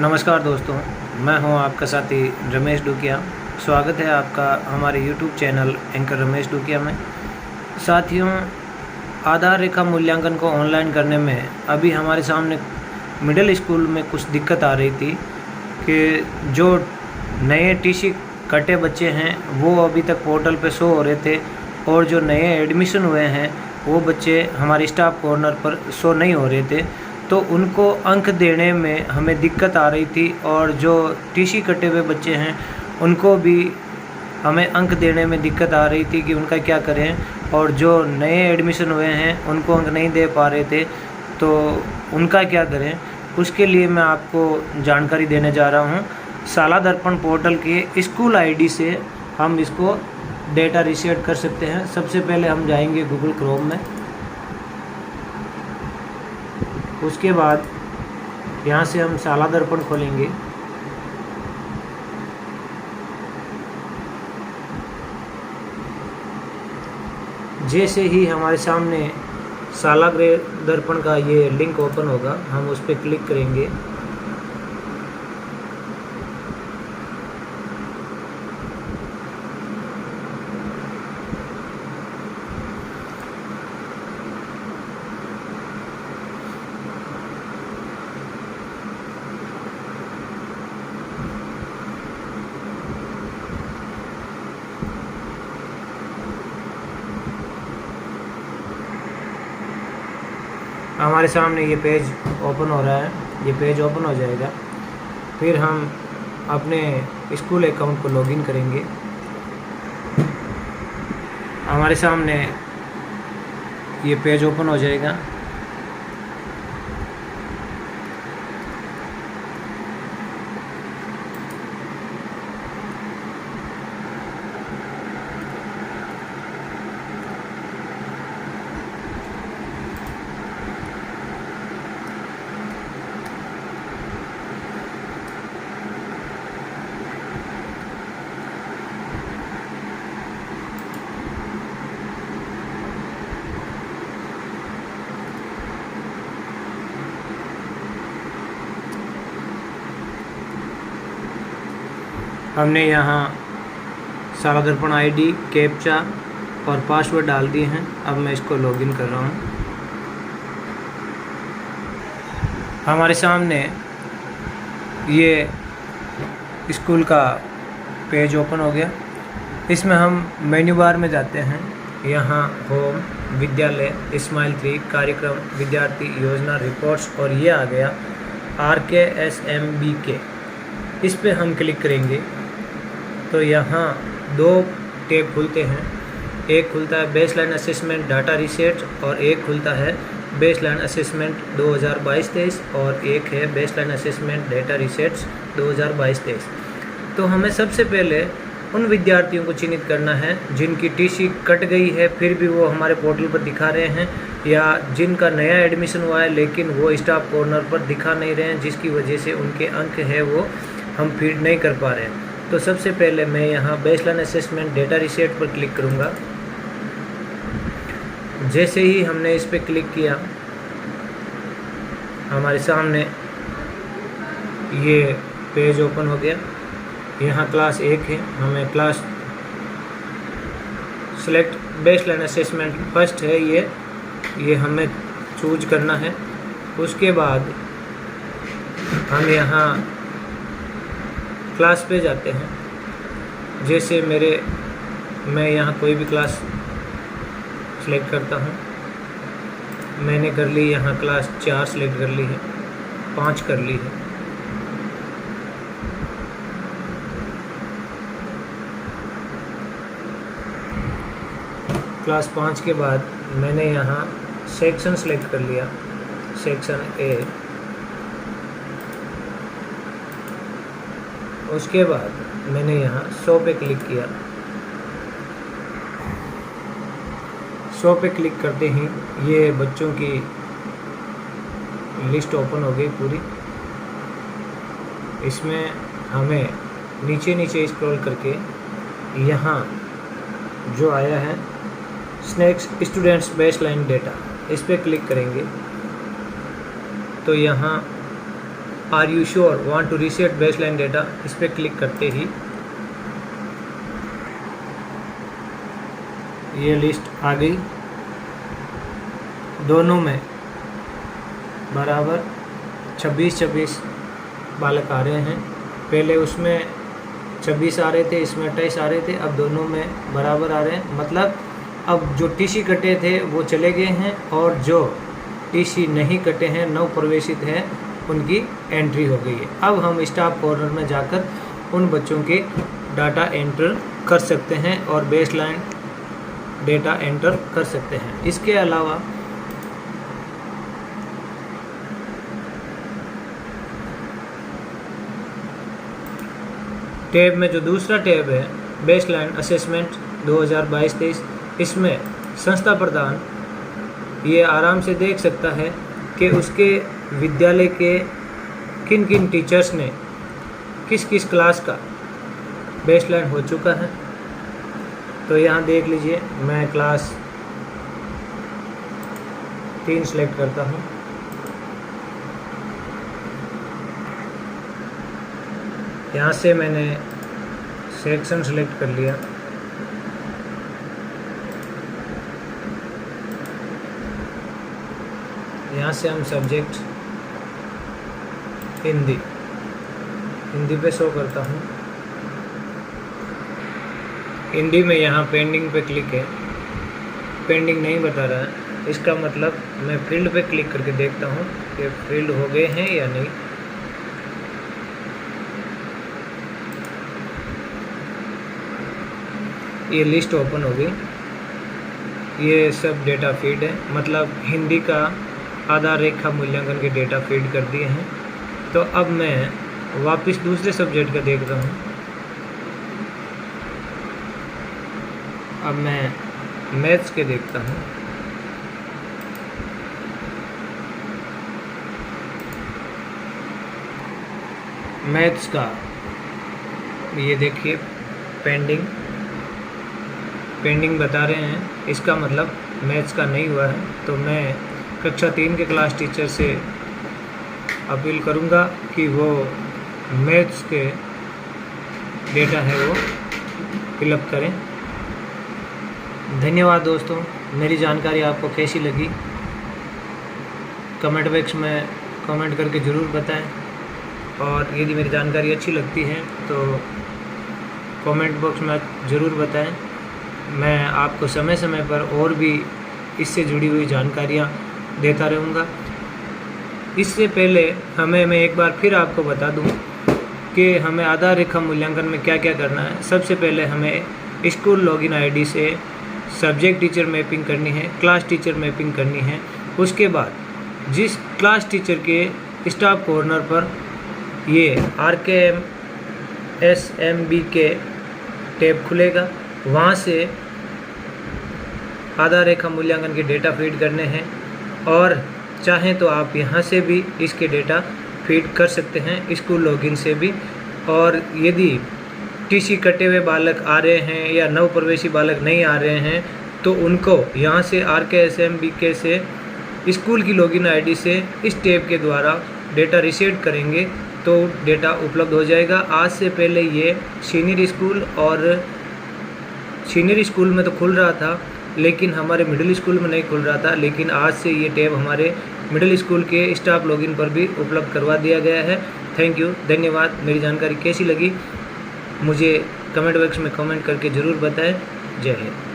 नमस्कार दोस्तों, मैं हूं आपका साथी रमेश डुकिया। स्वागत है आपका हमारे YouTube channel anchor Ramesh Dukiya में। साथियों, आधार रेखा मूल्यांकन को ऑनलाइन करने में अभी हमारे सामने मिडिल स्कूल में कुछ दिक्कत आ रही थी कि जो नए टीसी कटे बच्चे हैं वो अभी तक पोर्टल पे शो हो रहे थे और जो नए एडमिशन हुए हैं वो बच्चे हमारे स्टाफ कॉर्नर पर शो नहीं हो रहे थे। तो उनको अंक देने में हमें दिक्कत आ रही थी और जो टीसी कटे हुए बच्चे हैं उनको भी हमें अंक देने में दिक्कत आ रही थी कि उनका क्या करें, और जो नए एडमिशन हुए हैं उनको अंक नहीं दे पा रहे थे तो उनका क्या करें। उसके लिए मैं आपको जानकारी देने जा रहा हूं। साला दर्पण पोर्टल के स्कूल आईडी से हम इसको डेटा रीसेट कर सकते हैं। सबसे पहले हम जाएंगे गूगल क्रोम में, उसके बाद यहाँ से हम साला दर्पण खोलेंगे। जैसे ही हमारे सामने साला दर्पण का ये लिंक ओपन होगा हम उस पर क्लिक करेंगे। हमारे सामने ये पेज ओपन हो रहा है, ये पेज ओपन हो जाएगा। फिर हम अपने स्कूल अकाउंट को लॉगिन करेंगे। हमारे सामने ये पेज ओपन हो जाएगा। हमने यहाँ साला दर्पण आईडी, कैप्चा और पासवर्ड डाल दिए हैं। अब मैं इसको लॉगिन कर रहा हूँ। हमारे सामने ये स्कूल का पेज ओपन हो गया। इसमें हम मेन्यू बार में जाते हैं। यहाँ होम, विद्यालय, स्माइल 3, कार्यक्रम, विद्यार्थी, योजना, रिपोर्ट्स और ये आ गया RKSMBK। इस पे हम क्लिक करेंगे तो यहाँ दो टैब खुलते हैं। एक खुलता है बेसलाइन असेसमेंट डाटा रीसेट और एक खुलता है बेसलाइन असेसमेंट 2022-23 और एक है बेसलाइन असेसमेंट डेटा रीसेट्स 2022-23। तो हमें सबसे पहले उन विद्यार्थियों को चिन्हित करना है जिनकी टीसी कट गई है फिर भी वो हमारे पोर्टल पर दिखा रहे हैं, या जिनका नया एडमिशन हुआ है लेकिन वो स्टाफ कॉर्नर पर दिखा नहीं रहे हैं, जिसकी वजह से उनके अंक है वो हम फीड नहीं कर पा रहे हैं। तो सबसे पहले मैं यहाँ बेसलाइन असेसमेंट डेटा रीसेट पर क्लिक करूँगा। जैसे ही हमने इस पर क्लिक किया हमारे सामने ये पेज ओपन हो गया। यहाँ क्लास 1 है, हमें class select baseline assessment first है, ये हमें चूज करना है। उसके बाद हम यहाँ क्लास पे जाते हैं। जैसे मैं यहाँ कोई भी क्लास सेलेक्ट करता हूँ। मैंने कर ली यहाँ क्लास 4 सेलेक्ट कर ली है, 5 कर ली है। क्लास 5 के बाद मैंने यहाँ सेक्शन सेलेक्ट कर लिया, सेक्शन A। उसके बाद मैंने यहाँ 100 पे क्लिक किया। 100 पे क्लिक करते ही ये बच्चों की लिस्ट ओपन हो गई पूरी। इसमें हमें नीचे नीचे स्क्रॉल करके यहाँ जो आया है स्नैक्स स्टूडेंट्स बेसलाइन डेटा, इस पर क्लिक करेंगे तो यहाँ are you sure want to reset baseline data, इस पर क्लिक करते ही ये लिस्ट आ गई। दोनों में बराबर 26 बालक आ रहे हैं। पहले उसमें 26 आ रहे थे, इसमें 28 आ रहे थे, अब दोनों में बराबर आ रहे हैं। मतलब अब जो टीसी कटे थे वो चले गए हैं और जो टीसी नहीं कटे हैं, नव प्रवेशित हैं, उनकी एंट्री हो गई है। अब हम स्टाफ कॉर्नर में जाकर उन बच्चों के डाटा एंटर कर सकते हैं और बेसलाइन डेटा एंटर कर सकते हैं। इसके अलावा टैब में जो दूसरा टैब है बेसलाइन असेसमेंट 2022-23, इसमें संस्था प्रधान ये आराम से देख सकता है कि उसके विद्यालय के किन किन टीचर्स ने किस किस क्लास का बेसलाइन हो चुका है। तो यहाँ देख लीजिए, मैं क्लास 3 सेलेक्ट करता हूँ। यहाँ से मैंने सेक्शन सेलेक्ट कर लिया। यहाँ से हम सब्जेक्ट हिंदी पे शो करता हूँ। हिंदी में यहाँ पेंडिंग पे क्लिक है, पेंडिंग नहीं बता रहा है, इसका मतलब मैं फील्ड पे क्लिक करके देखता हूँ कि फील्ड हो गए हैं या नहीं। ये लिस्ट ओपन हो गई। ये सब डेटा फीड है, मतलब हिंदी का आधार रेखा मूल्यांकन के डेटा फीड कर दिए हैं। तो अब मैं वापस दूसरे सब्जेक्ट का देख रहा हूँ। अब मैं मैथ्स के देखता हूँ। मैथ्स का ये देखिए पेंडिंग बता रहे हैं, इसका मतलब मैथ्स का नहीं हुआ है। तो मैं कक्षा 3 के क्लास टीचर से अपील करूंगा कि वो मैथ्स के डेटा है वो फिलअप करें। धन्यवाद दोस्तों, मेरी जानकारी आपको कैसी लगी कमेंट बॉक्स में कमेंट करके ज़रूर बताएं, और यदि मेरी जानकारी अच्छी लगती है तो कमेंट बॉक्स में ज़रूर बताएं। मैं आपको समय समय पर और भी इससे जुड़ी हुई जानकारियाँ देता रहूँगा। इससे पहले मैं एक बार फिर आपको बता दूँ कि हमें आधार रेखा मूल्यांकन में क्या क्या करना है। सबसे पहले हमें स्कूल लॉगिन आईडी से सब्जेक्ट टीचर मैपिंग करनी है, क्लास टीचर मैपिंग करनी है। उसके बाद जिस क्लास टीचर के स्टाफ कॉर्नर पर ये RKMSMB के टैब खुलेगा, वहाँ से आधार रेखा मूल्यांकन के डेटा फीड करने हैं, और चाहें तो आप यहाँ से भी इसके डेटा फीड कर सकते हैं, स्कूल लॉगिन से भी। और यदि टीसी कटे हुए बालक आ रहे हैं या नव प्रवेशी बालक नहीं आ रहे हैं तो उनको यहाँ से RKSMB से स्कूल की लॉगिन आईडी से इस टैब के द्वारा डेटा रीसेट करेंगे तो डेटा उपलब्ध हो जाएगा। आज से पहले ये सीनियर स्कूल में तो खुल रहा था, लेकिन हमारे मिडिल स्कूल में नहीं खुल रहा था। लेकिन आज से ये टैब हमारे मिडिल स्कूल के स्टाफ लॉगिन पर भी उपलब्ध करवा दिया गया है। थैंक यू, धन्यवाद। मेरी जानकारी कैसी लगी मुझे कमेंट बॉक्स में कमेंट करके ज़रूर बताएं। जय हिंद।